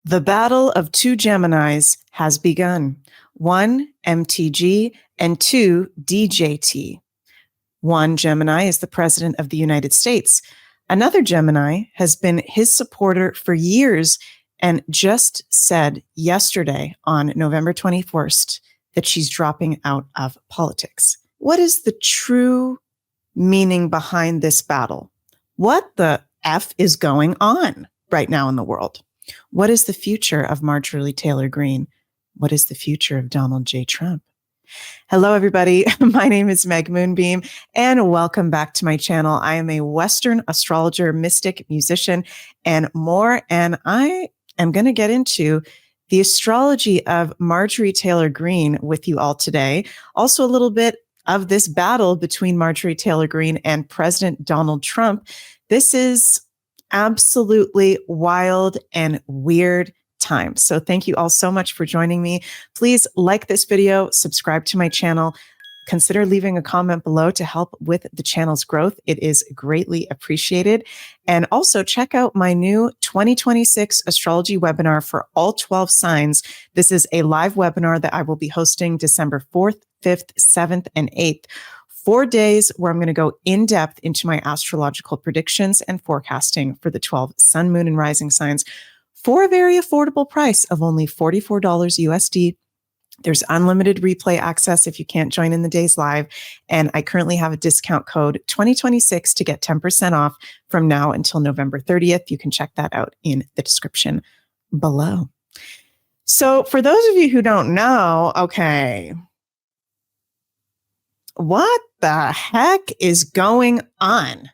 The battle of two Geminis has begun. One, MTG, and two, DJT. One Gemini is the president of the United States. Another Gemini has been his supporter for years and just said yesterday on November 21st that she's dropping out of politics. What is the true meaning behind this battle? What the F is going on right now in the world? What is the future of Marjorie Taylor Greene? What is the future of Donald J. Trump? Hello, everybody. My name is Megmoonbeam, and welcome back to my channel. I am a Western astrologer, mystic, musician, and more. And I am going to get into the astrology of Marjorie Taylor Greene with you all today. Also, a little bit of this battle between Marjorie Taylor Greene and President Donald Trump. This is absolutely wild and weird time. So thank you all so much for joining me. Please like this video, subscribe to my channel, consider leaving a comment below to help with the channel's growth. It is greatly appreciated. And also check out my new 2026 astrology webinar for all 12 signs. This is a live webinar that I will be hosting December 4th, 5th, 7th, and 8th. 4 days where I'm going to go in depth into my astrological predictions and forecasting for the 12 sun, moon, and rising signs for a very affordable price of only $44 USD. There's unlimited replay access if you can't join in the days live. And I currently have a discount code 2026 to get 10% off from now until November 30th. You can check that out in the description below. So for those of you who don't know, okay, what the heck is going on?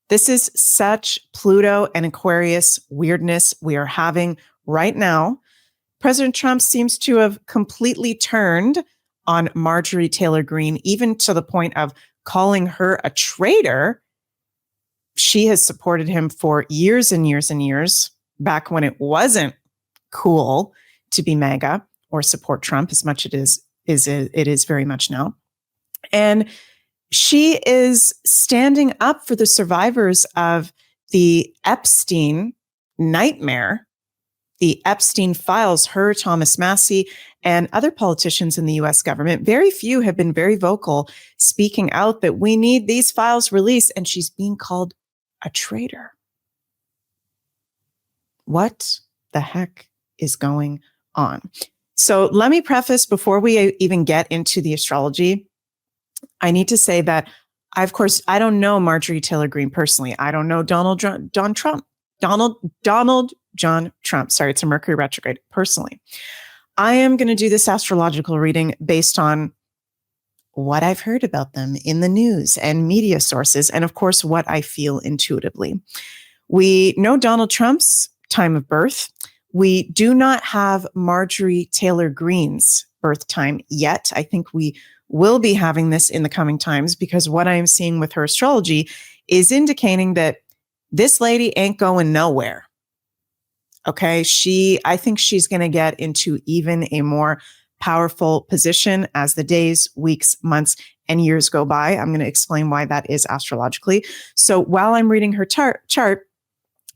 This is such Pluto and Aquarius weirdness we are having right now. President Trump seems to have completely turned on Marjorie Taylor Greene, even to the point of calling her a traitor. She has supported him for years and years and years, back when it wasn't cool to be MAGA or support Trump as much it is very much now. And she is standing up for the survivors of the Epstein nightmare, the Epstein files, her, Thomas Massie, and other politicians in the US government. Very few have been very vocal, speaking out that we need these files released, and she's being called a traitor. What the heck is going on? So let me preface before we even get into the astrology. I need to say that of course, I don't know Marjorie Taylor Greene personally. I don't know Donald John Trump. Sorry, it's a Mercury retrograde personally. I am going to do this astrological reading based on what I've heard about them in the news and media sources, and of course, what I feel intuitively. We know Donald Trump's time of birth. We do not have Marjorie Taylor Greene's birth time yet. I think we will be having this in the coming times, because what I'm seeing with her astrology is indicating that this lady ain't going nowhere. Okay. I think she's going to get into even a more powerful position as the days, weeks, months, and years go by. I'm going to explain why that is astrologically. So while I'm reading her chart,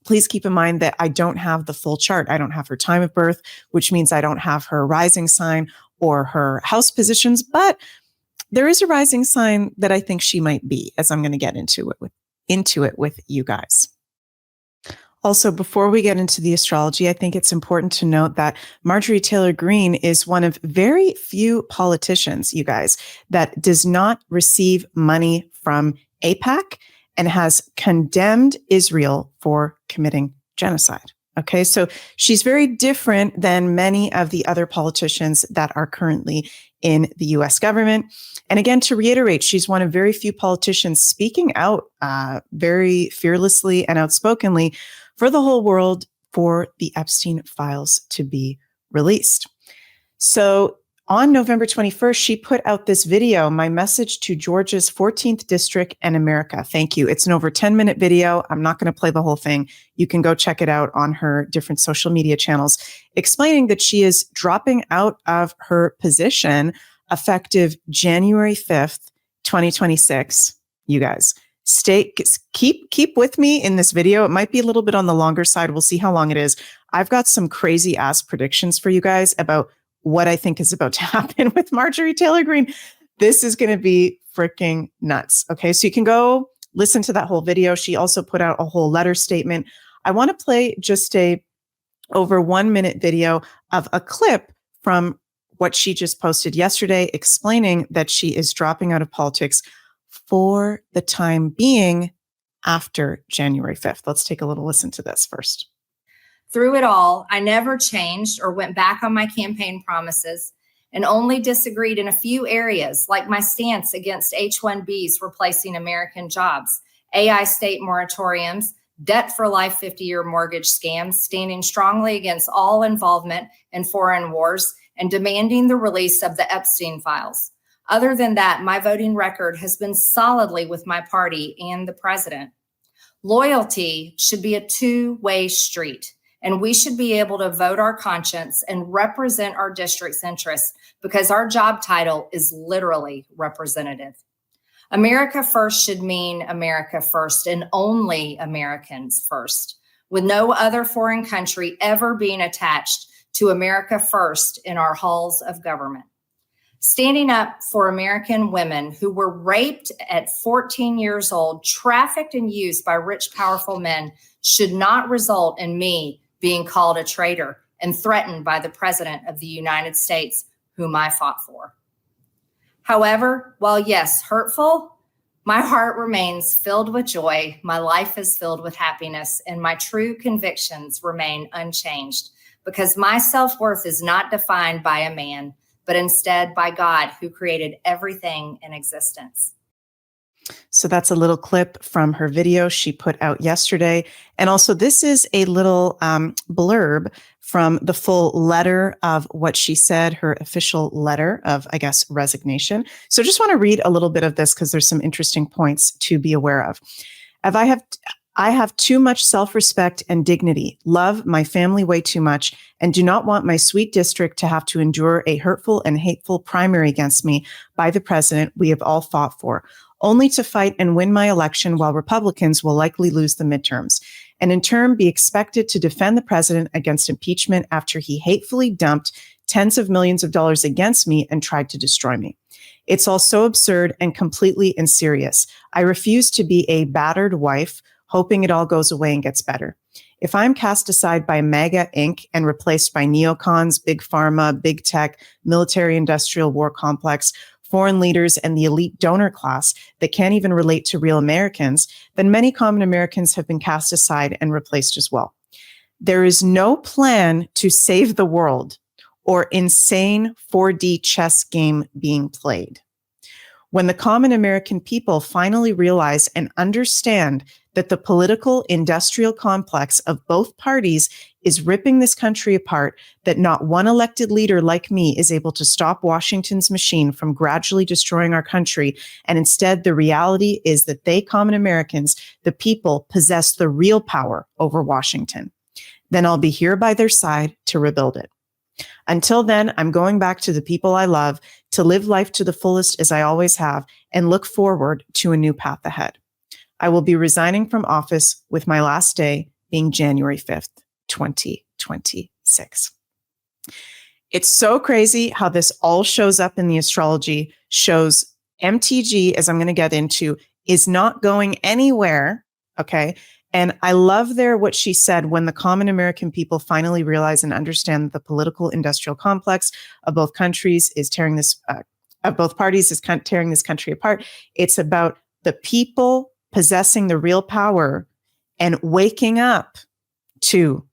please keep in mind that I don't have the full chart. I don't have her time of birth, which means I don't have her rising sign or her house positions, but there is a rising sign that I think she might be, as I'm going to get into it with you guys. Also, before we get into the astrology, I think it's important to note that Marjorie Taylor Greene is one of very few politicians, you guys, that does not receive money from AIPAC and has condemned Israel for committing genocide. Okay, so she's very different than many of the other politicians that are currently in the US government. And again, to reiterate, she's one of very few politicians speaking out very fearlessly and outspokenly for the whole world for the Epstein files to be released. So on November 21st, she put out this video, My Message to Georgia's 14th District and America. Thank you. It's an over 10-minute video. I'm not going to play the whole thing. You can go check it out on her different social media channels, explaining that she is dropping out of her position effective January 5th, 2026. You guys, Keep with me in this video. It might be a little bit on the longer side. We'll see how long it is. I've got some crazy ass predictions for you guys about what I think is about to happen with Marjorie Taylor Greene. This is going to be freaking nuts. Okay, so you can go listen to that whole video. She also put out a whole letter statement. I want to play just a over 1 minute video of a clip from what she just posted yesterday, explaining that she is dropping out of politics for the time being after January 5th. Let's take a little listen to this first. Through it all, I never changed or went back on my campaign promises and only disagreed in a few areas, like my stance against H-1Bs replacing American jobs, AI state moratoriums, debt for life 50-year mortgage scams, standing strongly against all involvement in foreign wars, and demanding the release of the Epstein files. Other than that, my voting record has been solidly with my party and the president. Loyalty should be a two-way street, and we should be able to vote our conscience and represent our district's interests because our job title is literally representative. America first should mean America first and only Americans first, with no other foreign country ever being attached to America first in our halls of government. Standing up for American women who were raped at 14 years old, trafficked and used by rich, powerful men should not result in me being called a traitor and threatened by the President of the United States, whom I fought for. However, while yes, hurtful, my heart remains filled with joy, my life is filled with happiness, and my true convictions remain unchanged because my self-worth is not defined by a man, but instead by God who created everything in existence. So that's a little clip from her video she put out yesterday. And also this is a little blurb from the full letter of what she said, her official letter of, I guess, resignation. So just want to read a little bit of this because there's some interesting points to be aware of. I have too much self-respect and dignity, love my family way too much, and do not want my sweet district to have to endure a hurtful and hateful primary against me by the president we have all fought for, only to fight and win my election while Republicans will likely lose the midterms, and in turn be expected to defend the president against impeachment after he hatefully dumped tens of millions of dollars against me and tried to destroy me. It's all so absurd and completely unserious. I refuse to be a battered wife hoping it all goes away and gets better. If I'm cast aside by MAGA Inc. and replaced by neocons, big pharma, big tech, military-industrial war complex, foreign leaders, and the elite donor class that can't even relate to real Americans, then many common Americans have been cast aside and replaced as well. There is no plan to save the world or insane 4D chess game being played. When the common American people finally realize and understand that the political industrial complex of both parties is ripping this country apart, that not one elected leader like me is able to stop Washington's machine from gradually destroying our country, and instead the reality is that they, common Americans, the people, possess the real power over Washington, then I'll be here by their side to rebuild it. Until then, I'm going back to the people I love, to live life to the fullest as I always have, and look forward to a new path ahead. I will be resigning from office with my last day being January 5th, 2026. It's so crazy how this all shows up in the astrology, shows MTG, as I'm going to get into, is not going anywhere. Okay. And I love what she said, when the common American people finally realize and understand that the political industrial complex of both countries is tearing this, of both parties is tearing this country apart. It's about the people possessing the real power and waking up to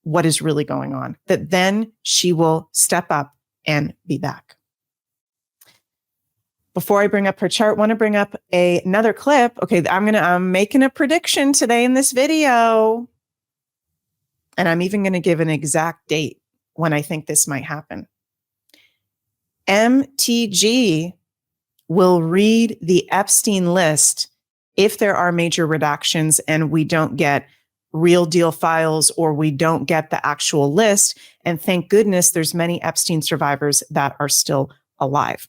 what is really going on, that then she will step up and be back. Before I bring up her chart, want to bring up another clip. Okay, I'm making a prediction today in this video. And I'm even going to give an exact date when I think this might happen. MTG will read the Epstein list if there are major redactions and we don't get real deal files or we don't get the actual list. And thank goodness there's many Epstein survivors that are still alive.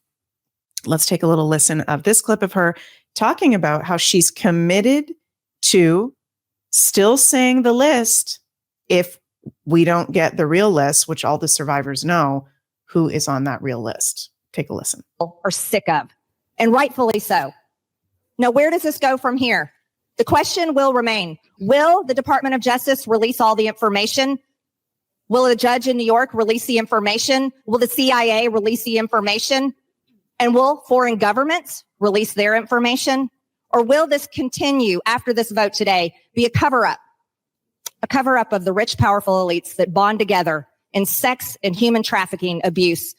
Let's take a little listen of this clip of her talking about how she's committed to still saying the list if we don't get the real list, which all the survivors know who is on that real list. Take a listen. Are sick of, and rightfully so. Now, where does this go from here? The question will remain, will the Department of Justice release all the information? Will a judge in New York release the information? Will the CIA release the information? And will foreign governments release their information? Or will this continue after this vote today be a cover-up of the rich, powerful elites that bond together in sex and human trafficking abuse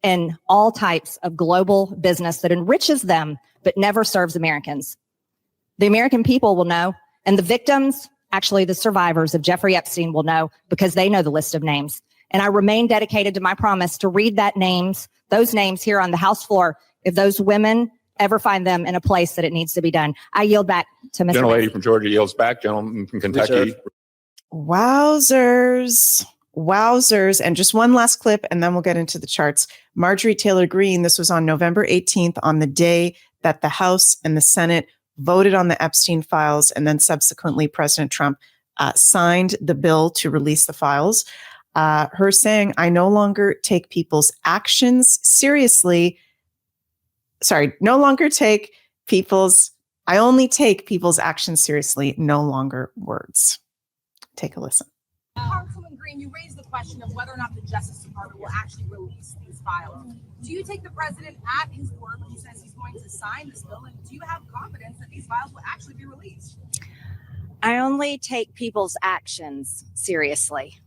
and all types of global business that enriches them but never serves Americans? The American people will know, and the victims, actually the survivors of Jeffrey Epstein, will know because they know the list of names. And I remain dedicated to my promise to read those names here on the House floor if those women ever find them in a place that it needs to be done. I yield back to Ms. Gentlelady from Georgia yields back. Gentleman from Kentucky. Wowzers. And just one last clip, and then we'll get into the charts. Marjorie Taylor Greene, this was on November 18th, on the day that the House and the Senate voted on the Epstein files, and then subsequently President Trump signed the bill to release the files. Her saying, I no longer take people's actions seriously. I only take people's actions seriously, no longer words. Take a listen. Congresswoman Greene, you raised the question of whether or not the Justice Department will actually release these files. Do you take the president at his word when he says he's going to sign this bill? And do you have confidence that these files will actually be released? I only take people's actions seriously,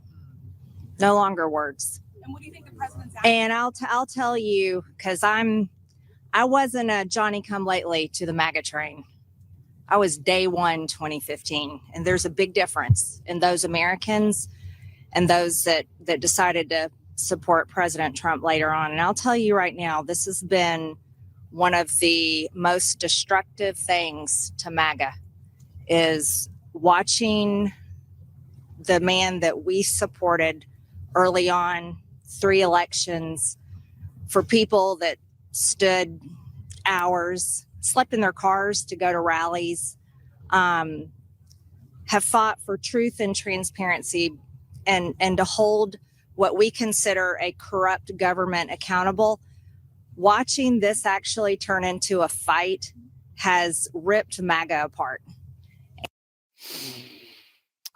no longer words. And what do you think the president's And I'll tell you, because I wasn't a Johnny come lately to the MAGA train. I was day one, 2015. And there's a big difference in those Americans and those that decided to support President Trump later on. And I'll tell you right now, this has been one of the most destructive things to MAGA is watching the man that we supported early on, 3 elections, for people that stood hours, slept in their cars to go to rallies, have fought for truth and transparency and to hold what we consider a corrupt government accountable. Watching this actually turn into a fight has ripped MAGA apart.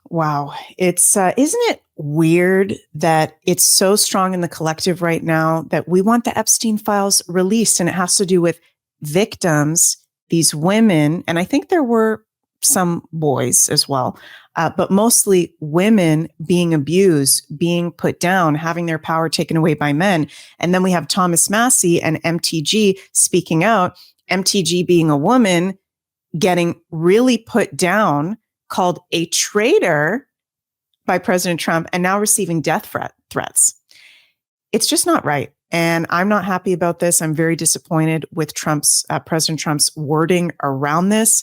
Wow. It's, isn't it weird that it's so strong in the collective right now that we want the Epstein files released, and it has to do with victims, these women, and I think there were some boys as well, but mostly women being abused, being put down, having their power taken away by men. And then we have Thomas Massie and MTG speaking out, MTG being a woman, getting really put down, called a traitor by President Trump, and now receiving death threats. It's just not right. And I'm not happy about this. I'm very disappointed with President Trump's wording around this.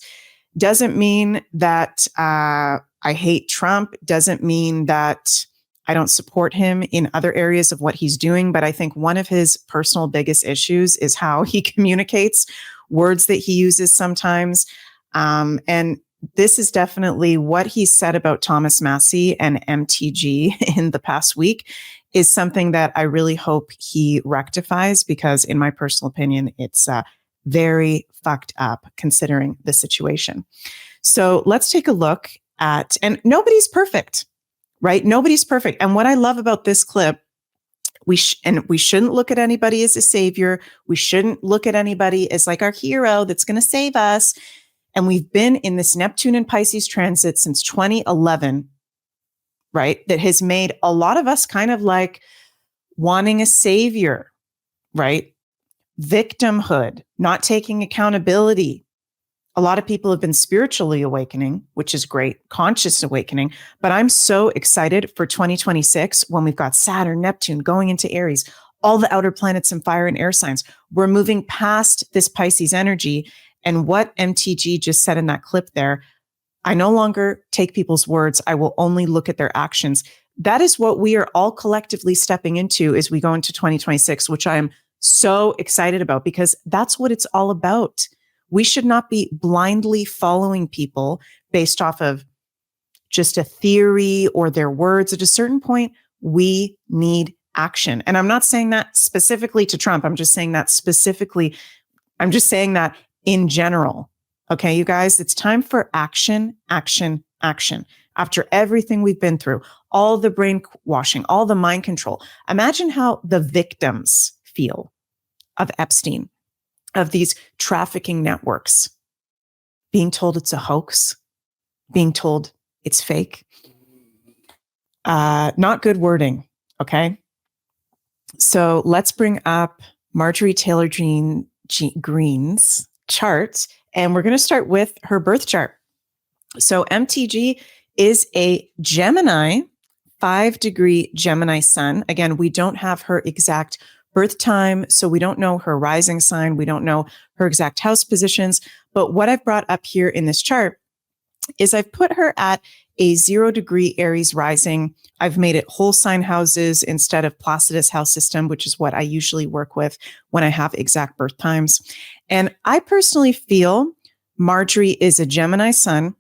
Doesn't mean that I hate Trump. Doesn't mean that I don't support him in other areas of what he's doing. But I think one of his personal biggest issues is how he communicates, words that he uses sometimes. And this is definitely what he said about Thomas Massie and MTG in the past week is something that I really hope he rectifies, because in my personal opinion, it's very fucked up considering the situation. So let's take a look at, and nobody's perfect, right? Nobody's perfect. And what I love about this clip, we shouldn't look at anybody as a savior. We shouldn't look at anybody as like our hero that's going to save us. And we've been in this Neptune and Pisces transit since 2011, right? That has made a lot of us kind of like wanting a savior, right? Victimhood, not taking accountability. A lot of people have been spiritually awakening, which is great, conscious awakening. But I'm so excited for 2026 when we've got Saturn, Neptune going into Aries, all the outer planets and fire and air signs. We're moving past this Pisces energy. And what MTG just said in that clip there, I no longer take people's words. I will only look at their actions. That is what we are all collectively stepping into as we go into 2026, which I am so excited about, because that's what it's all about. We should not be blindly following people based off of just a theory or their words. At a certain point, we need action. And I'm not saying that specifically to Trump. I'm just saying that in general. Okay, you guys, it's time for action, action, action. After everything we've been through, all the brainwashing, all the mind control, imagine how the victims feel of Epstein, of these trafficking networks, being told it's a hoax, being told it's fake. Not good wording, okay? So let's bring up Marjorie Taylor Greene's chart, and we're going to start with her birth chart. So MTG is a Gemini, 5-degree Gemini sun. Again, we don't have her exact birth time, so we don't know her rising sign. We don't know her exact house positions. But what I've brought up here in this chart is I've put her at a 0-degree Aries rising. I've made it whole sign houses instead of Placidus house system, which is what I usually work with when I have exact birth times. And I personally feel Marjorie is a Gemini sun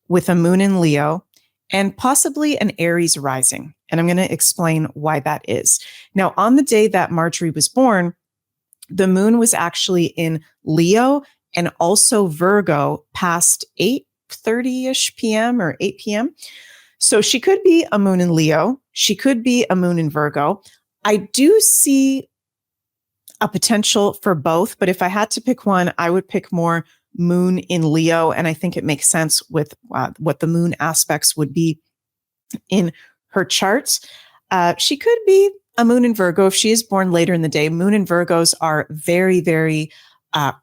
with a moon in Leo and possibly an Aries rising. And I'm going to explain why that is. Now, on the day that Marjorie was born, the moon was actually in Leo and also Virgo past 8:30-ish p.m. or 8 p.m. So she could be a moon in Leo. She could be a moon in Virgo. I do see a potential for both, but if I had to pick one, I would pick more moon in Leo. And I think it makes sense with what the moon aspects would be in her charts. She could be a moon in Virgo if she is born later in the day. Moon in Virgos are very, very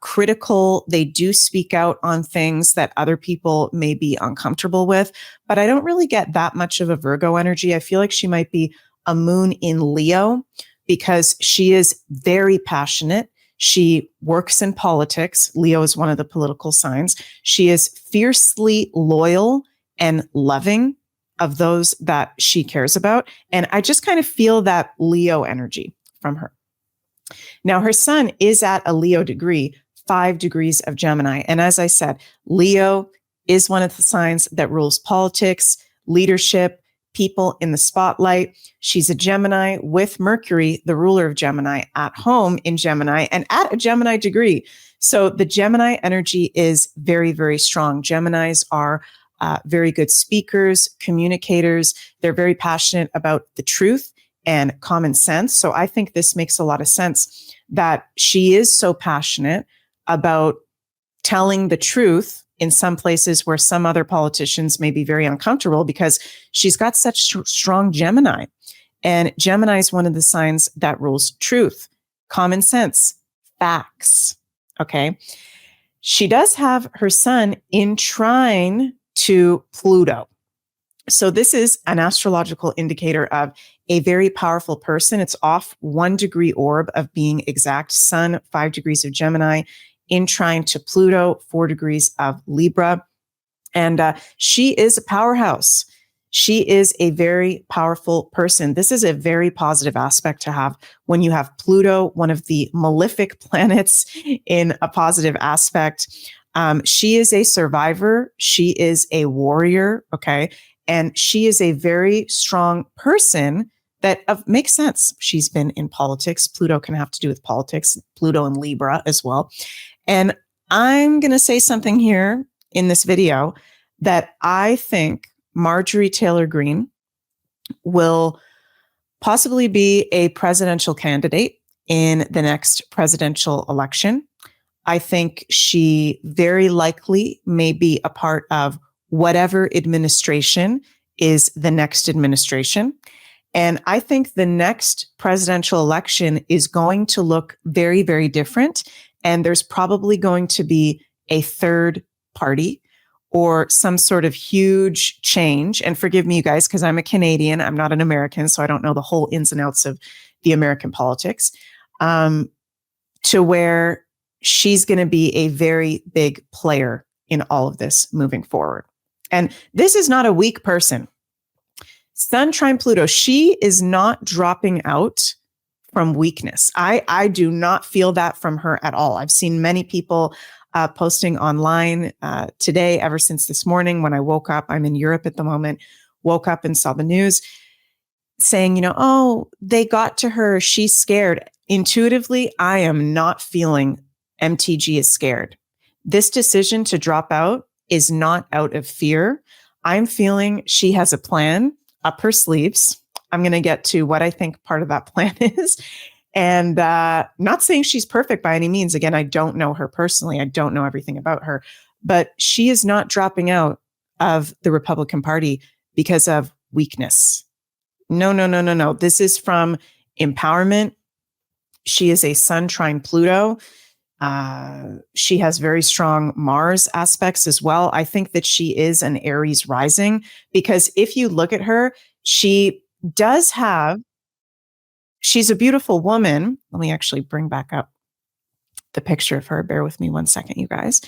critical. They do speak out on things that other people may be uncomfortable with, but I don't really get that much of a Virgo energy. I feel like she might be a moon in Leo because she is very passionate. She works in politics. Leo is one of the political signs. She is fiercely loyal and loving of those that she cares about. And I just kind of feel that Leo energy from her. Now, her sun is at a Leo degree, 5 degrees of Gemini. And as I said, Leo is one of the signs that rules politics, leadership, people in the spotlight. She's a Gemini with Mercury, the ruler of Gemini, at home in Gemini and at a Gemini degree. So the Gemini energy is very, very strong. Geminis are very good speakers, communicators. They're very passionate about the truth and common sense. So I think this makes a lot of sense that she is so passionate about telling the truth in some places where some other politicians may be very uncomfortable because she's got such strong Gemini. And Gemini is one of the signs that rules truth, common sense, facts. Okay. She does have her sun in trine to Pluto. So this is an astrological indicator of a very powerful person. It's off 1 degree orb of being exact. Sun, 5 degrees of Gemini, in trine to Pluto, 4 degrees of Libra. And she is a powerhouse. She is a very powerful person. This is a very positive aspect to have when you have Pluto, one of the malefic planets, in a positive aspect. She is a survivor. She is a warrior. Okay. And she is a very strong person that makes sense. She's been in politics. Pluto can have to do with politics, Pluto and Libra as well. And I'm going to say something here in this video that I think Marjorie Taylor Greene will possibly be a presidential candidate in the next presidential election. I think she very likely may be a part of whatever administration is the next administration. And I think the next presidential election is going to look very, very different. And there's probably going to be a third party or some sort of huge change. And forgive me, you guys, because I'm a Canadian. I'm not an American, so I don't know the whole ins and outs of the American politics, to where she's going to be a very big player in all of this moving forward. And this is not a weak person. Sun trine Pluto, she is not dropping out from weakness. I do not feel that from her at all. I've seen many people posting online today, ever since this morning when I woke up. I'm in Europe at the moment, woke up and saw the news saying, oh, they got to her. She's scared. Intuitively, I am not feeling MTG is scared. This decision to drop out is not out of fear. I'm feeling she has a plan up her sleeves. I'm going to get to what I think part of that plan is. And not saying she's perfect by any means. Again, I don't know her personally. I don't know everything about her. But she is not dropping out of the Republican Party because of weakness. No. This is from empowerment. She is a Sun trine Pluto. She has very strong Mars aspects as well. I think that she is an Aries rising, because if you look at her, she's a beautiful woman. Let me actually bring back up the picture of her. Bear with me one second, you guys.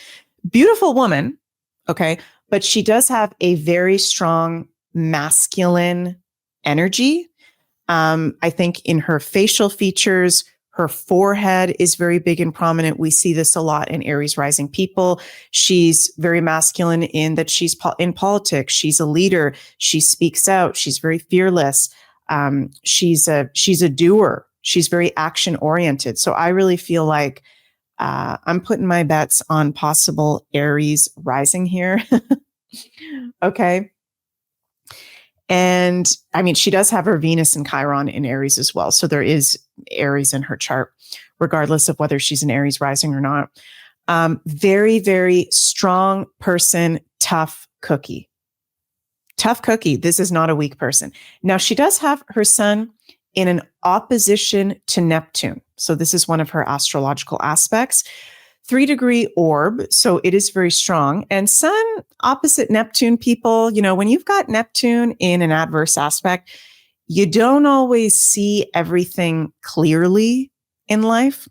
Beautiful woman. Okay. But she does have a very strong masculine energy. I think in her facial features, her forehead is very big and prominent. We see this a lot in Aries rising people. She's very masculine in that she's in politics. She's a leader. She speaks out. She's very fearless. She's a doer. She's very action oriented. So I really feel like I'm putting my bets on possible Aries rising here. Okay. And I mean, she does have her Venus and Chiron in Aries as well. So there is Aries in her chart, regardless of whether she's an Aries rising or not. Very, very strong person, tough cookie. Tough cookie. This is not a weak person. Now, she does have her sun in an opposition to Neptune. So this is one of her astrological aspects. 3-degree orb, so it is very strong. And Sun opposite Neptune, people, when you've got Neptune in an adverse aspect, you don't always see everything clearly in life.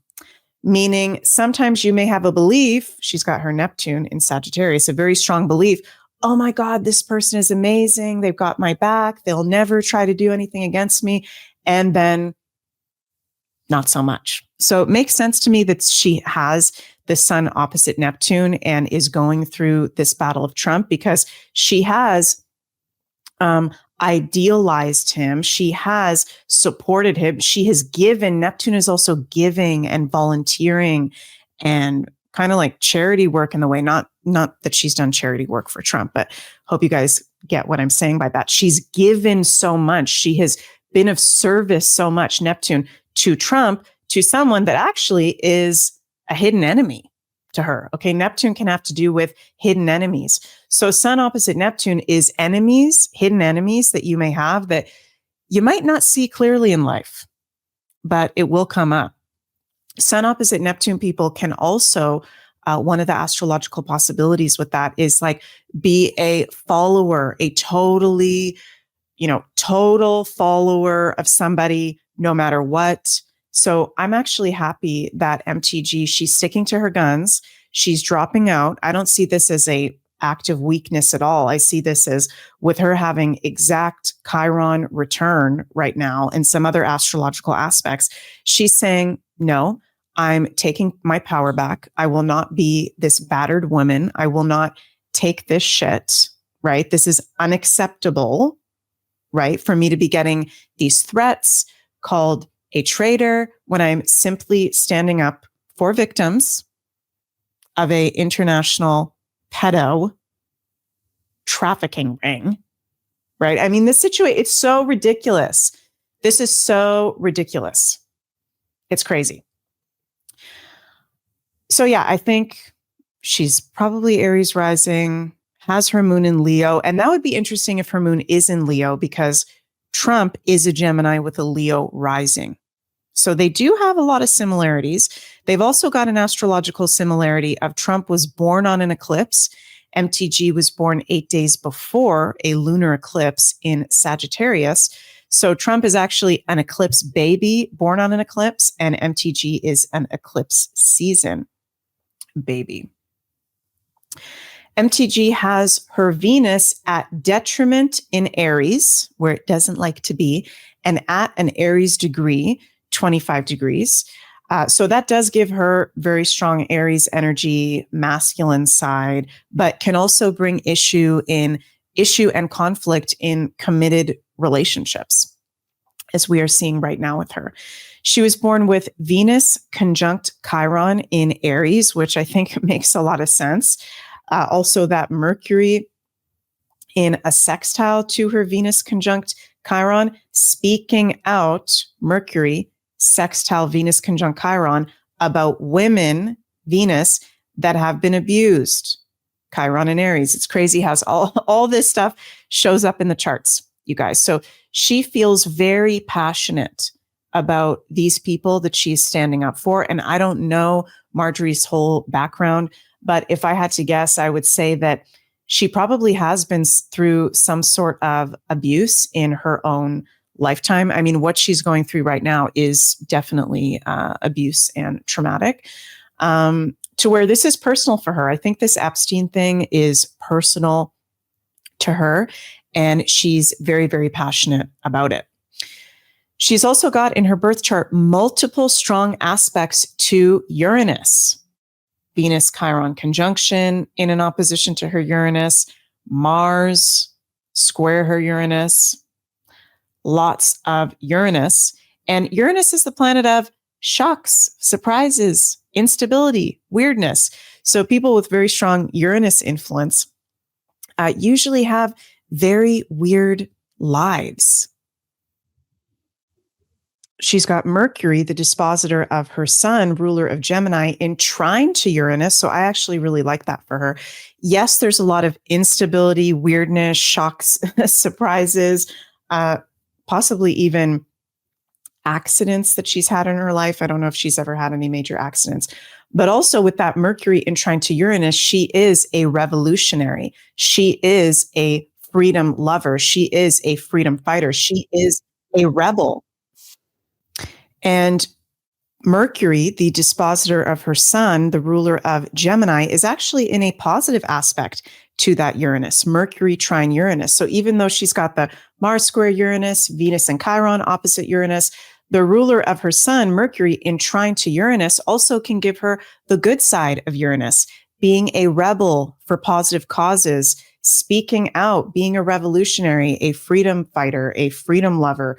Meaning sometimes you may have a belief, she's got her Neptune in Sagittarius, a very strong belief. Oh my God, this person is amazing. They've got my back. They'll never try to do anything against me. And then not so much. So it makes sense to me that she has the sun opposite Neptune and is going through this battle of Trump, because she has idealized him. She has supported him. She has given. Neptune is also giving and volunteering and kind of like charity work in the way, not that she's done charity work for Trump, but hope you guys get what I'm saying by that. She's given so much. She has been of service so much, Neptune, to Trump, to someone that actually is a hidden enemy to her. Okay. Neptune can have to do with hidden enemies. So sun opposite Neptune is enemies, hidden enemies that you may have that you might not see clearly in life, but it will come up. Sun opposite Neptune people can also, one of the astrological possibilities with that is like be a follower, a totally, total follower of somebody, no matter what. So I'm actually happy that MTG, she's sticking to her guns. She's dropping out. I don't see this as a act of weakness at all. I see this as with her having exact Chiron return right now and some other astrological aspects. She's saying, no, I'm taking my power back. I will not be this battered woman. I will not take this shit, right? This is unacceptable, right? For me to be getting these threats, called a traitor, when I'm simply standing up for victims of a international pedo trafficking ring, right? I mean, this situation, it's so ridiculous. This is so ridiculous. It's crazy. So yeah, I think she's probably Aries rising, has her moon in Leo. And that would be interesting if her moon is in Leo, because Trump is a Gemini with a Leo rising. So they do have a lot of similarities. They've also got an astrological similarity of Trump was born on an eclipse. MTG was born 8 days before a lunar eclipse in Sagittarius. So Trump is actually an eclipse baby born on an eclipse, and MTG is an eclipse season baby. MTG has her Venus at detriment in Aries, where it doesn't like to be, and at an Aries degree, 25 degrees. So that does give her very strong Aries energy, masculine side, but can also bring issue and conflict in committed relationships, as we are seeing right now with her. She was born with Venus conjunct Chiron in Aries, which I think makes a lot of sense. Also, that Mercury in a sextile to her Venus conjunct Chiron, speaking out Mercury sextile Venus conjunct Chiron about women, Venus, that have been abused. Chiron and Aries. It's crazy how all this stuff shows up in the charts, you guys. So she feels very passionate about these people that she's standing up for. And I don't know Marjorie's whole background, but if I had to guess, I would say that she probably has been through some sort of abuse in her own lifetime. I mean, what she's going through right now is definitely abuse and traumatic, to where this is personal for her. I think this Epstein thing is personal to her, and she's very, very passionate about it. She's also got in her birth chart multiple strong aspects to Uranus. Venus Chiron conjunction in an opposition to her Uranus, Mars square her Uranus, lots of Uranus. And Uranus is the planet of shocks, surprises, instability, weirdness. So people with very strong Uranus influence usually have very weird lives. She's got Mercury, the dispositor of her sun, ruler of Gemini, in trine to Uranus. So I actually really like that for her. Yes, there's a lot of instability, weirdness, shocks, surprises, possibly even accidents that she's had in her life. I don't know if she's ever had any major accidents. But also with that Mercury in trine to Uranus, she is a revolutionary. She is a freedom lover. She is a freedom fighter. She is a rebel. And Mercury, the dispositor of her sun, the ruler of Gemini, is actually in a positive aspect to that Uranus, Mercury trine Uranus. So even though she's got the Mars square Uranus, Venus and Chiron opposite Uranus, the ruler of her sun, Mercury, in trine to Uranus also can give her the good side of Uranus, being a rebel for positive causes, speaking out, being a revolutionary, a freedom fighter, a freedom lover,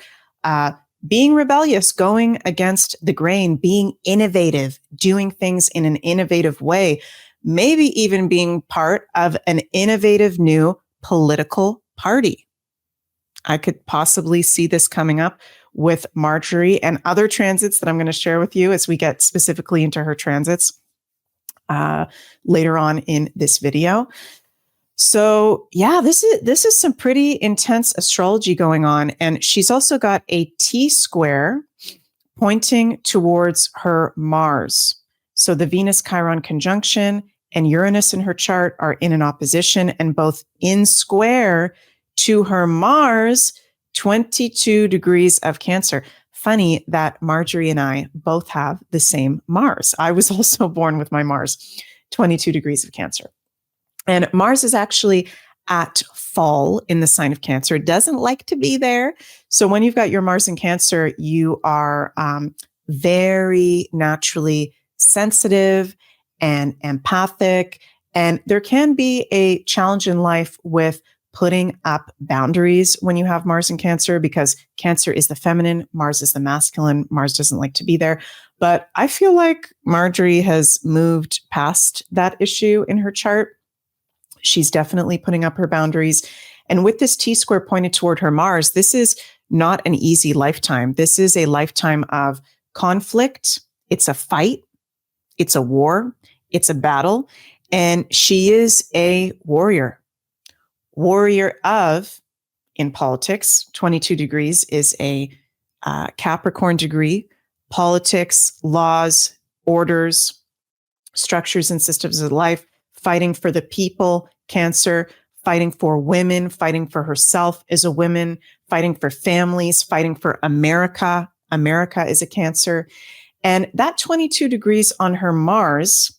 being rebellious, going against the grain, being innovative, doing things in an innovative way, maybe even being part of an innovative new political party. I could possibly see this coming up with Marjorie and other transits that I'm going to share with you as we get specifically into her transits later on in this video. So yeah, this is some pretty intense astrology going on. And she's also got a T-square pointing towards her Mars. So the Venus Chiron conjunction and Uranus in her chart are in an opposition and both in square to her Mars, 22 degrees of Cancer. Funny that Marjorie and I both have the same Mars. I was also born with my Mars, 22 degrees of Cancer. And Mars is actually at fall in the sign of Cancer. It doesn't like to be there. So when you've got your Mars in Cancer, you are very naturally sensitive and empathic. And there can be a challenge in life with putting up boundaries when you have Mars in Cancer, because Cancer is the feminine, Mars is the masculine. Mars doesn't like to be there. But I feel like Marjorie has moved past that issue in her chart. She's definitely putting up her boundaries. And with this T-square pointed toward her Mars, this is not an easy lifetime. This is a lifetime of conflict. It's a fight. It's a war. It's a battle. And she is a warrior. Warrior of, in politics, 22 degrees is a Capricorn degree. Politics, laws, orders, structures and systems of life, fighting for the people, Cancer, fighting for women, fighting for herself as a woman, fighting for families, fighting for America. America is a Cancer. And that 22 degrees on her Mars,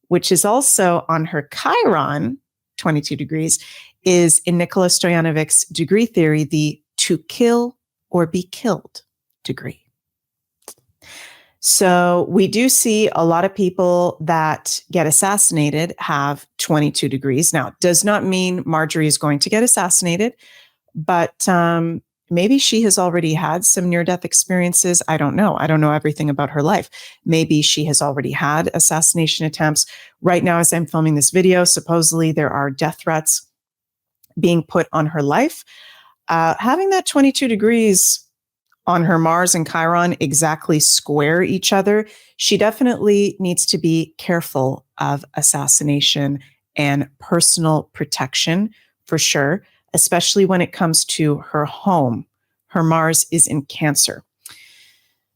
which is also on her Chiron, 22 degrees, is in Nicola Stoyanovic's degree theory, the to kill or be killed degree. So we do see a lot of people that get assassinated have 22 degrees. Now, it does not mean Marjorie is going to get assassinated, but maybe she has already had some near-death experiences. I don't know. I don't know everything about her life. Maybe she has already had assassination attempts. Right now, as I'm filming this video, supposedly there are death threats being put on her life. Having that 22 degrees on her Mars and Chiron exactly square each other, she definitely needs to be careful of assassination and personal protection for sure, especially when it comes to her home. Her Mars is in Cancer.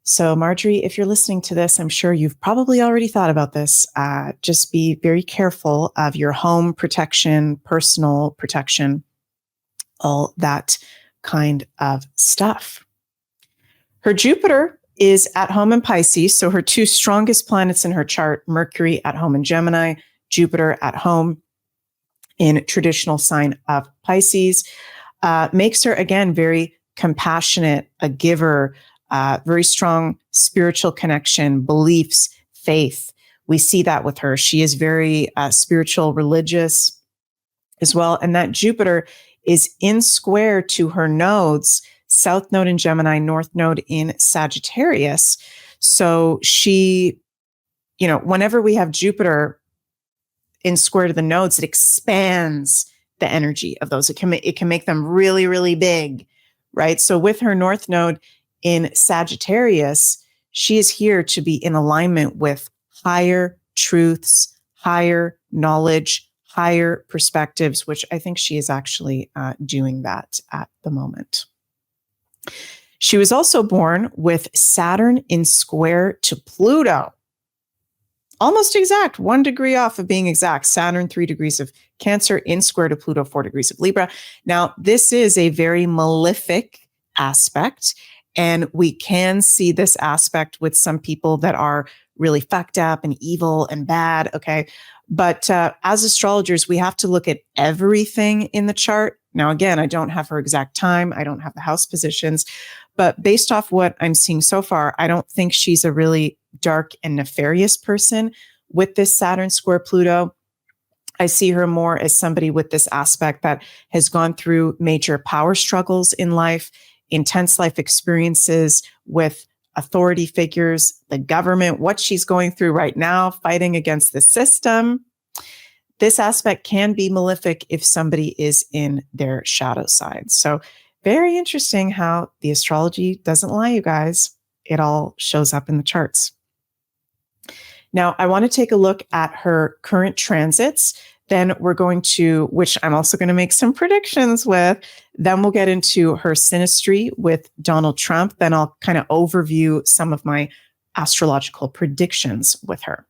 So Marjorie, if you're listening to this, I'm sure you've probably already thought about this. Just be very careful of your home protection, personal protection, all that kind of stuff. Her Jupiter is at home in Pisces, so her two strongest planets in her chart, Mercury at home in Gemini, Jupiter at home in traditional sign of Pisces, makes her, again, very compassionate, a giver, very strong spiritual connection, beliefs, faith. We see that with her. She is very spiritual, religious as well. And that Jupiter is in square to her nodes, South Node in Gemini, North Node in Sagittarius. So she, whenever we have Jupiter in square to the nodes, it expands the energy of those. It can make them really, really big, right? So with her North Node in Sagittarius, she is here to be in alignment with higher truths, higher knowledge, higher perspectives, which I think she is actually doing that at the moment. She was also born with Saturn in square to Pluto. Almost exact, 1 degree off of being exact. Saturn, 3 degrees of Cancer, in square to Pluto, 4 degrees of Libra. Now, this is a very malefic aspect, and we can see this aspect with some people that are really fucked up and evil and bad, okay? But as astrologers, we have to look at everything in the chart. Now, again, I don't have her exact time. I don't have the house positions. But based off what I'm seeing so far, I don't think she's a really dark and nefarious person with this Saturn square Pluto. I see her more as somebody with this aspect that has gone through major power struggles in life, intense life experiences with authority figures, the government, what she's going through right now, fighting against the system. This aspect can be malefic if somebody is in their shadow side. So very interesting how the astrology doesn't lie, you guys. It all shows up in the charts. Now, I want to take a look at her current transits. Then we're going to, which I'm also going to make some predictions with. Then we'll get into her Sinistry with Donald Trump. Then I'll kind of overview some of my astrological predictions with her.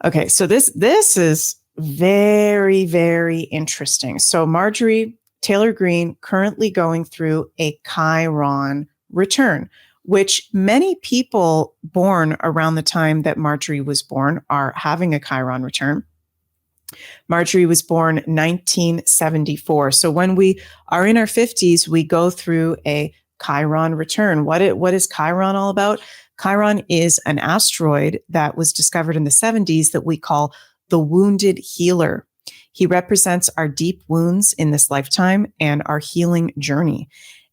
Okay, so this is very, very interesting. So Marjorie Taylor Greene currently going through a Chiron return, which many people born around the time that Marjorie was born are having a Chiron return. Marjorie was born 1974. So when we are in our 50s, we go through a Chiron return. What is Chiron all about? Chiron is an asteroid that was discovered in the 70s that we call the wounded healer. He represents our deep wounds in this lifetime and our healing journey.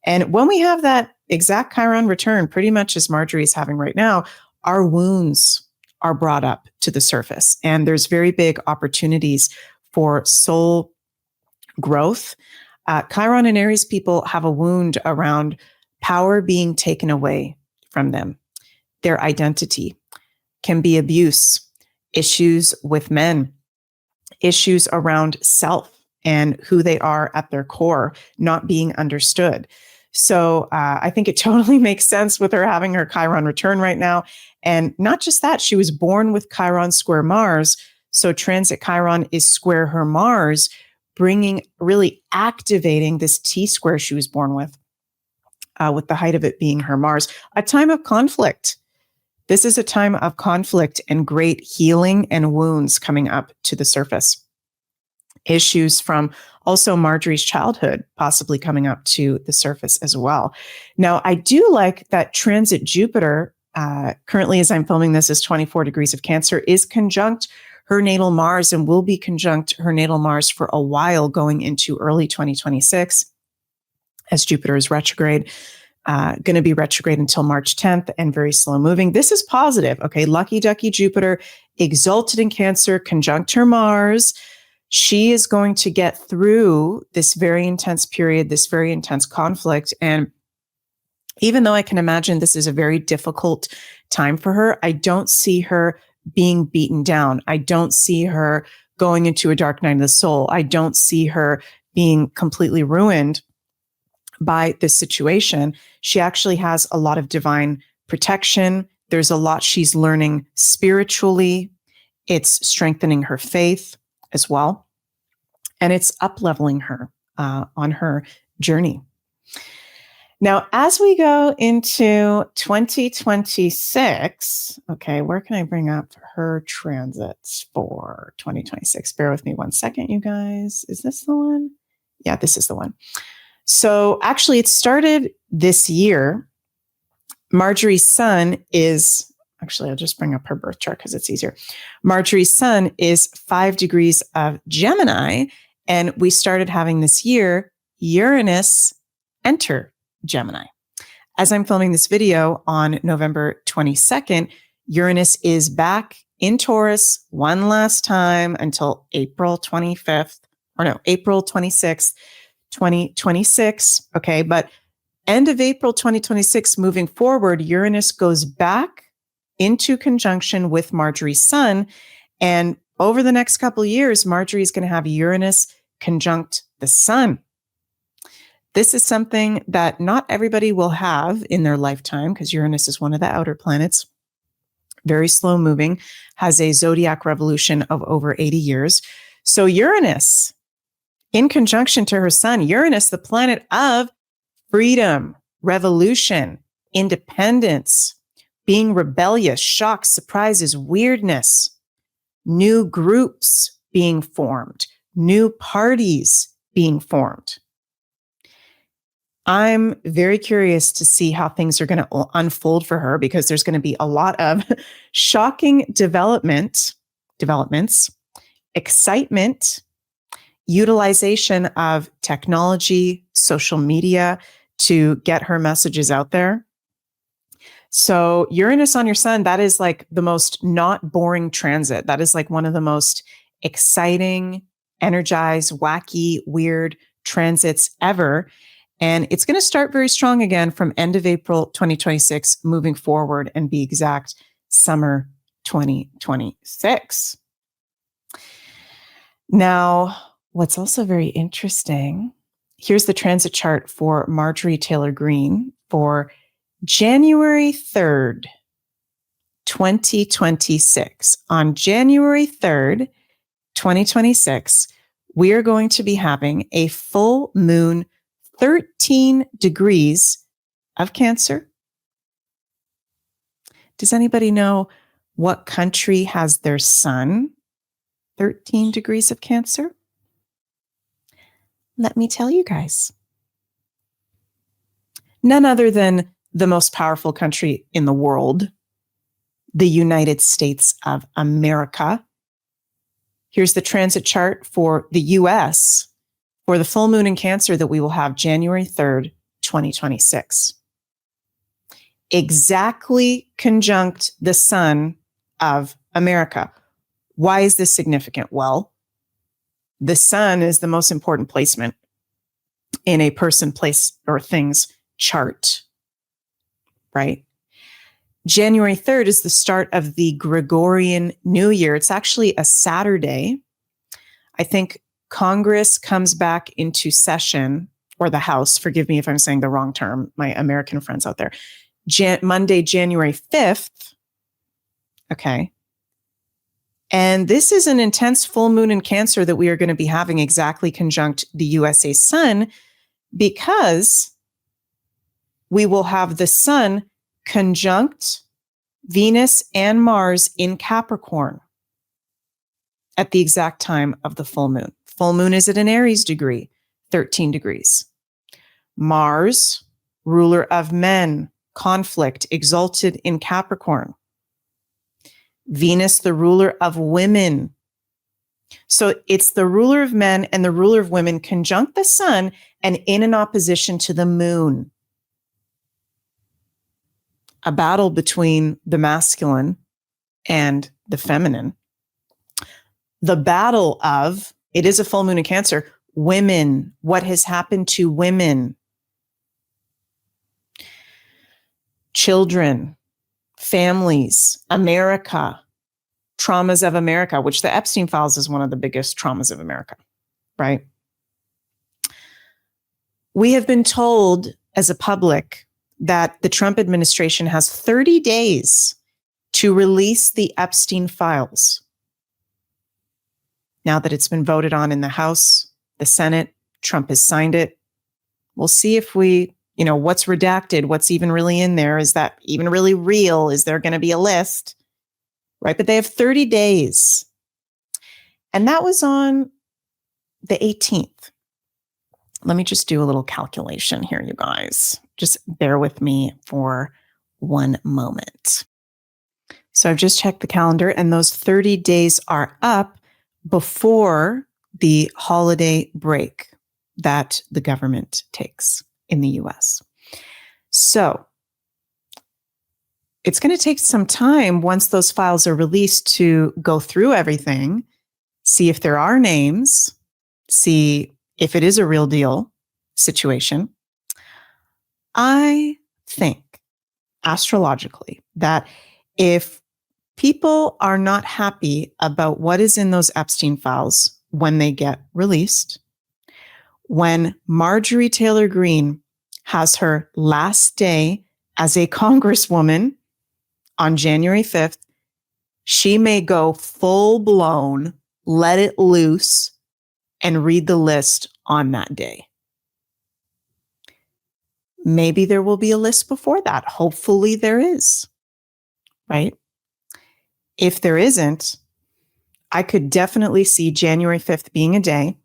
And when we have that exact Chiron return, pretty much as Marjorie is having right now, our wounds are brought up to the surface. And there's very big opportunities for soul growth. Chiron and Aries people have a wound around power being taken away from them. Their identity can be abuse, issues with men, issues around self and who they are at their core, not being understood. So I think it totally makes sense with her having her Chiron return right now. And not just that, she was born with Chiron square Mars. So transit Chiron is square her Mars, really activating this T square she was born with the height of it being her Mars. A time of conflict. This is a time of conflict and great healing and wounds coming up to the surface. issues from also Marjorie's childhood possibly coming up to the surface as well. Now, I do like that transit Jupiter, currently as I'm filming this, is 24 degrees of Cancer, is conjunct her natal Mars and will be conjunct her natal Mars for a while going into early 2026 as Jupiter is retrograde. Going to be retrograde until March 10th and very slow moving. This is positive. Okay. Lucky ducky Jupiter, exalted in Cancer, conjunct her Mars. She is going to get through this very intense period, this very intense conflict. And even though I can imagine this is a very difficult time for her, I don't see her being beaten down. I don't see her going into a dark night of the soul. I don't see her being completely ruined by this situation. She actually has a lot of divine protection. There's a lot she's learning spiritually. It's strengthening her faith as well. And it's up-leveling her on her journey. Now, as we go into 2026, okay, where can I bring up her transits for 2026? Bear with me one second, you guys. Is this the one? Yeah, this is the one. So actually, it started this year. Marjorie's sun is, actually, I'll just bring up her birth chart because it's easier. Marjorie's sun is 5 degrees of Gemini, and we started having this year Uranus enter Gemini. As I'm filming this video on November 22nd, Uranus is back in Taurus one last time until April 26th, 2026. Okay. But end of April 2026, moving forward, Uranus goes back into conjunction with Marjorie's sun. And over the next couple of years, Marjorie is going to have Uranus conjunct the sun. This is something that not everybody will have in their lifetime because Uranus is one of the outer planets, very slow moving, has a zodiac revolution of over 80 years. So Uranus, in conjunction to her sun, Uranus, the planet of freedom, revolution, independence, being rebellious, shocks, surprises, weirdness, new groups being formed, new parties being formed. I'm very curious to see how things are going to unfold for her because there's going to be a lot of shocking developments, excitement, utilization of technology, social media to get her messages out there. So Uranus on your sun, that is like the most not boring transit. That is like one of the most exciting, energized, wacky, weird transits ever. And it's going to start very strong again from end of April 2026, moving forward and be exact, summer 2026. Now, what's also very interesting, here's the transit chart for Marjorie Taylor Greene for January 3rd, 2026. On January 3rd, 2026, we are going to be having a full moon 13 degrees of Cancer. Does anybody know what country has their sun 13 degrees of Cancer? Let me tell you guys. None other than the most powerful country in the world, the United States of America. Here's the transit chart for the US for the full moon in Cancer that we will have January 3rd, 2026. Exactly conjunct the sun of America. Why is this significant? Well, the sun is the most important placement in a person, place, or thing's chart, right? January 3rd is the start of the Gregorian New Year. It's actually a Saturday. I think Congress comes back into session, or the House, forgive me if I'm saying the wrong term, my American friends out there, Monday, January 5th. Okay. And this is an intense full moon in Cancer that we are going to be having exactly conjunct the USA sun because we will have the sun conjunct Venus and Mars in Capricorn at the exact time of the full moon. Full moon is at an Aries degree, 13 degrees. Mars, ruler of men, conflict, exalted in Capricorn. Venus, the ruler of women. So it's the ruler of men and the ruler of women conjunct the sun and in an opposition to the moon. A battle between the masculine and the feminine. The battle of, it is a full moon in Cancer, women, what has happened to women, children, families, America, traumas of America, which the Epstein files is one of the biggest traumas of America, right? We have been told as a public that the Trump administration has 30 days to release the Epstein files. Now that it's been voted on in the House, the Senate, Trump has signed it. We'll see if what's redacted, what's even really in there. Is that even really real? Is there going to be a list? Right? But they have 30 days. And that was on the 18th. Let me just do a little calculation here, you guys. Just bear with me for one moment. So I've just checked the calendar, and those 30 days are up before the holiday break that the government takes in the US. So it's going to take some time once those files are released to go through everything, see if there are names, see if it is a real deal situation. I think astrologically that if people are not happy about what is in those Epstein files when they get released, when Marjorie Taylor Greene has her last day as a congresswoman on January 5th, she may go full blown, let it loose, and read the list on that day. Maybe there will be a list before that. Hopefully there is, right? If there isn't, I could definitely see January 5th being a day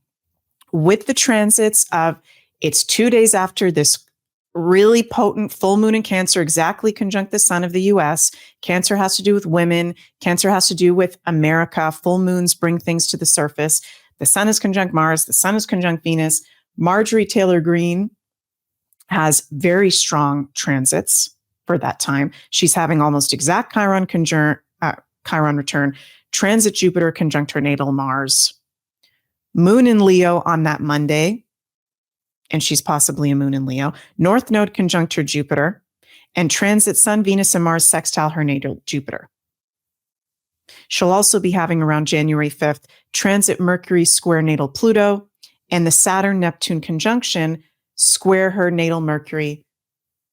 with the transits of, it's 2 days after this really potent full moon in Cancer, exactly conjunct the sun of the US. Cancer has to do with women. Cancer has to do with America. Full moons bring things to the surface. The sun is conjunct Mars. The sun is conjunct Venus. Marjorie Taylor Greene has very strong transits for that time. She's having almost exact Chiron return, transit Jupiter conjunct her natal Mars, moon in Leo on that Monday, and she's possibly a moon in Leo, North Node conjunct her Jupiter, and transit Sun, Venus, and Mars sextile her natal Jupiter. She'll also be having around January 5th, transit Mercury square natal Pluto, and the Saturn-Neptune conjunction square her natal Mercury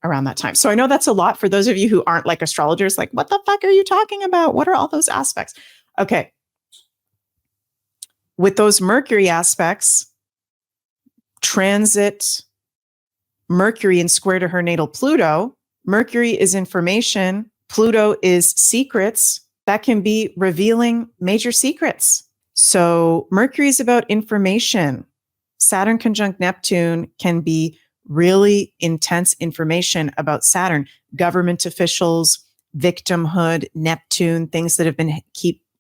around that time. So I know that's a lot for those of you who aren't like astrologers, like, what the fuck are you talking about? What are all those aspects? Okay. With those Mercury aspects, transit Mercury and square to her natal Pluto. Mercury is information. Pluto is secrets. That can be revealing major secrets. So Mercury is about information. Saturn conjunct Neptune can be really intense information about Saturn, government officials, victimhood, Neptune, things that have been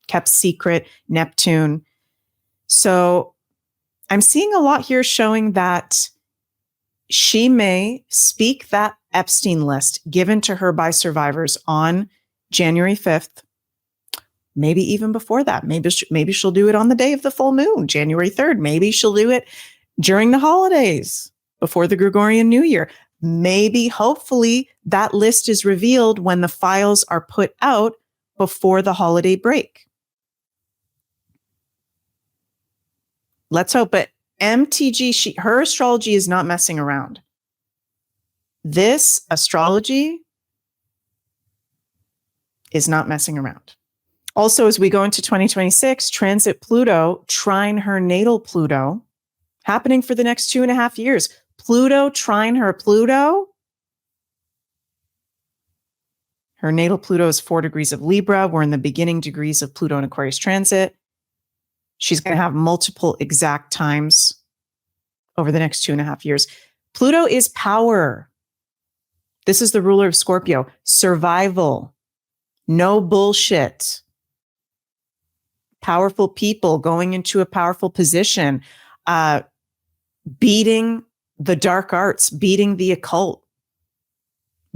kept secret, Neptune. So I'm seeing a lot here showing that she may speak that Epstein list given to her by survivors on January 5th, maybe even before that. Maybe she'll do it on the day of the full moon, January 3rd. Maybe she'll do it during the holidays, before the Gregorian New Year. Maybe, hopefully, that list is revealed when the files are put out before the holiday break. Let's hope. But MTG, her astrology is not messing around. This astrology is not messing around. Also, as we go into 2026, transit Pluto, trine her natal Pluto, happening for the next 2.5 years. Pluto, trine her Pluto. Her natal Pluto is 4 degrees of Libra. We're in the beginning degrees of Pluto and Aquarius transit. She's going to have multiple exact times over the next 2.5 years. Pluto is power. This is the ruler of Scorpio. Survival. No bullshit. Powerful people going into a powerful position, beating the dark arts, beating the occult,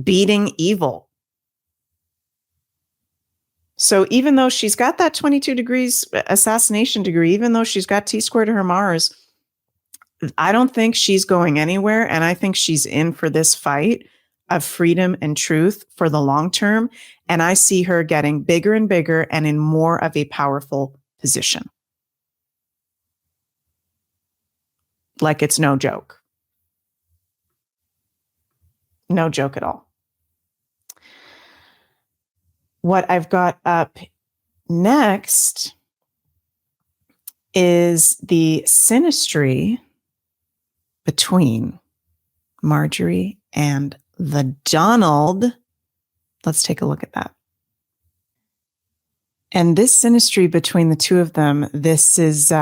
beating evil. So even though she's got that 22 degrees assassination degree, even though she's got T-squared to her Mars, I don't think she's going anywhere. And I think she's in for this fight of freedom and truth for the long term. And I see her getting bigger and bigger and in more of a powerful position. Like it's no joke. No joke at all. What I've got up next is the Sinistry between Marjorie and the Donald. Let's take a look at that. And this Sinistry between the two of them, this is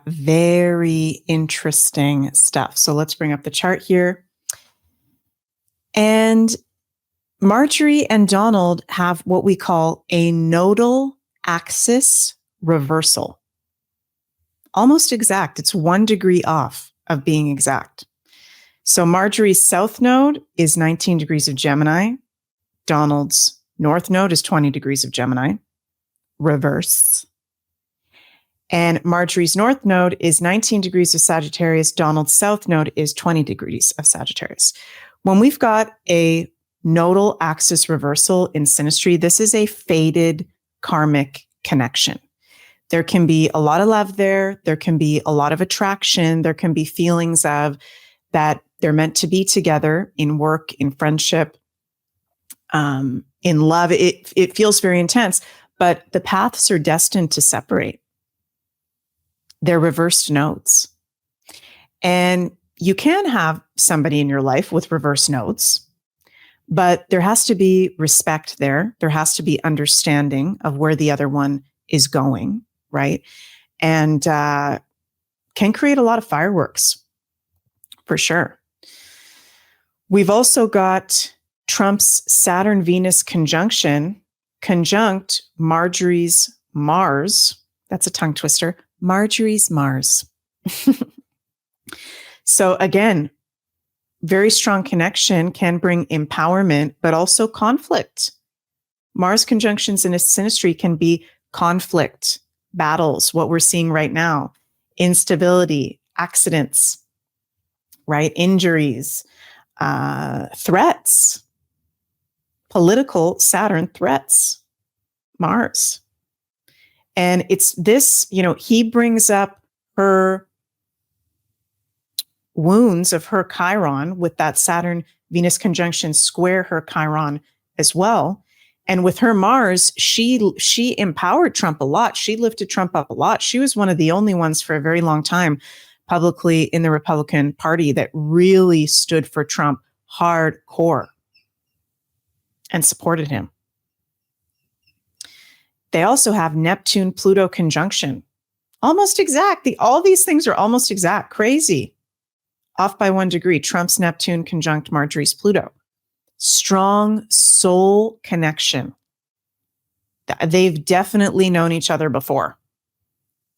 very interesting stuff. So let's bring up the chart here. And Marjorie and Donald have what we call a nodal axis reversal. Almost exact. It's 1 degree off of being exact. So Marjorie's south node is 19 degrees of Gemini. Donald's north node is 20 degrees of Gemini. Reverse. And Marjorie's north node is 19 degrees of Sagittarius. Donald's south node is 20 degrees of Sagittarius. When we've got a nodal axis reversal in Sinistry, this is a fated karmic connection. There can be a lot of love there. There can be a lot of attraction. There can be feelings of that they're meant to be together in work, in friendship, in love. It feels very intense, but the paths are destined to separate. They're reversed nodes. And you can have somebody in your life with reverse nodes, but there has to be respect there. There has to be understanding of where the other one is going, right? And can create a lot of fireworks, for sure. We've also got Trump's Saturn-Venus conjunct Marjorie's Mars. That's a tongue twister. Marjorie's Mars. So again, very strong connection can bring empowerment, but also conflict. Mars conjunctions in a Sinistry can be conflict, battles, what we're seeing right now, instability, accidents, right? Injuries, threats, political Saturn threats, Mars. And it's this, he brings up her wounds of her Chiron with that Saturn-Venus conjunction square her Chiron as well. And with her Mars, she empowered Trump a lot. She lifted Trump up a lot. She was one of the only ones for a very long time publicly in the Republican Party that really stood for Trump hardcore and supported him. They also have Neptune-Pluto conjunction. Almost exact. All these things are almost exact. Crazy. Off by 1 degree. Trump's Neptune conjunct Marjorie's Pluto. Strong soul connection. They've definitely known each other before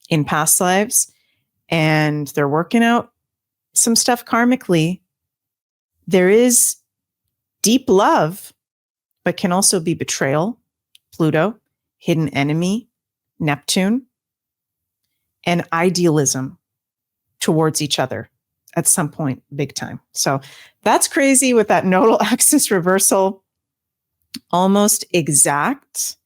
in past lives, and they're working out some stuff karmically. There is deep love, but can also be betrayal, Pluto, hidden enemy, Neptune, and idealism towards each other at some point, big time. So that's crazy with that nodal axis reversal. Almost exact.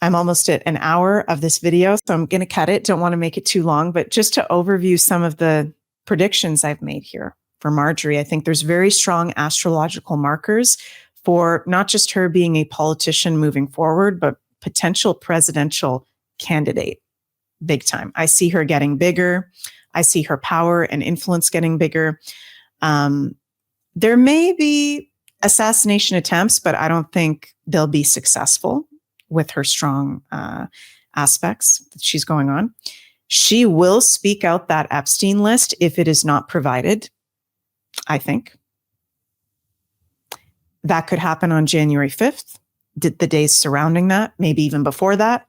I'm almost at an hour of this video, so I'm going to cut it. Don't want to make it too long, but just to overview some of the predictions I've made here for Marjorie, I think there's very strong astrological markers for not just her being a politician moving forward, but potential presidential candidate. Big time. I see her getting bigger. I see her power and influence getting bigger. There may be assassination attempts, but I don't think they'll be successful with her strong aspects that she's going on. She will speak out that Epstein list if it is not provided, I think. That could happen on January 5th, the days surrounding that, maybe even before that.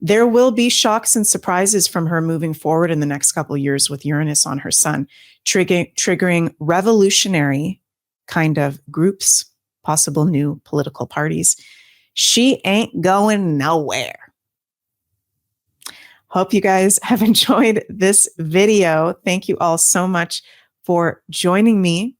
There will be shocks and surprises from her moving forward in the next couple of years with Uranus on her sun, triggering revolutionary kind of groups, possible new political parties. She ain't going nowhere. Hope you guys have enjoyed this video. Thank you all so much for joining me.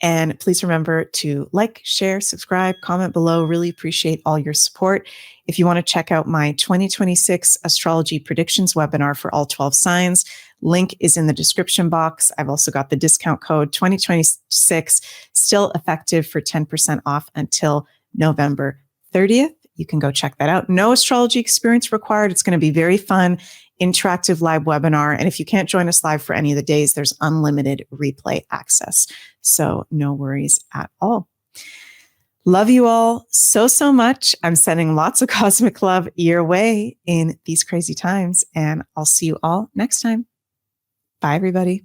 And please remember to like, share, subscribe, comment below. Really appreciate all your support. If you want to check out my 2026 astrology predictions webinar for all 12 signs, link is in the description box. I've also got the discount code 2026, still effective for 10% off until November 30th. You can go check that out. No astrology experience required. It's going to be very fun, interactive live webinar. And if you can't join us live for any of the days, there's unlimited replay access. So no worries at all. Love you all so, so much. I'm sending lots of cosmic love your way in these crazy times, and I'll see you all next time. Bye, everybody.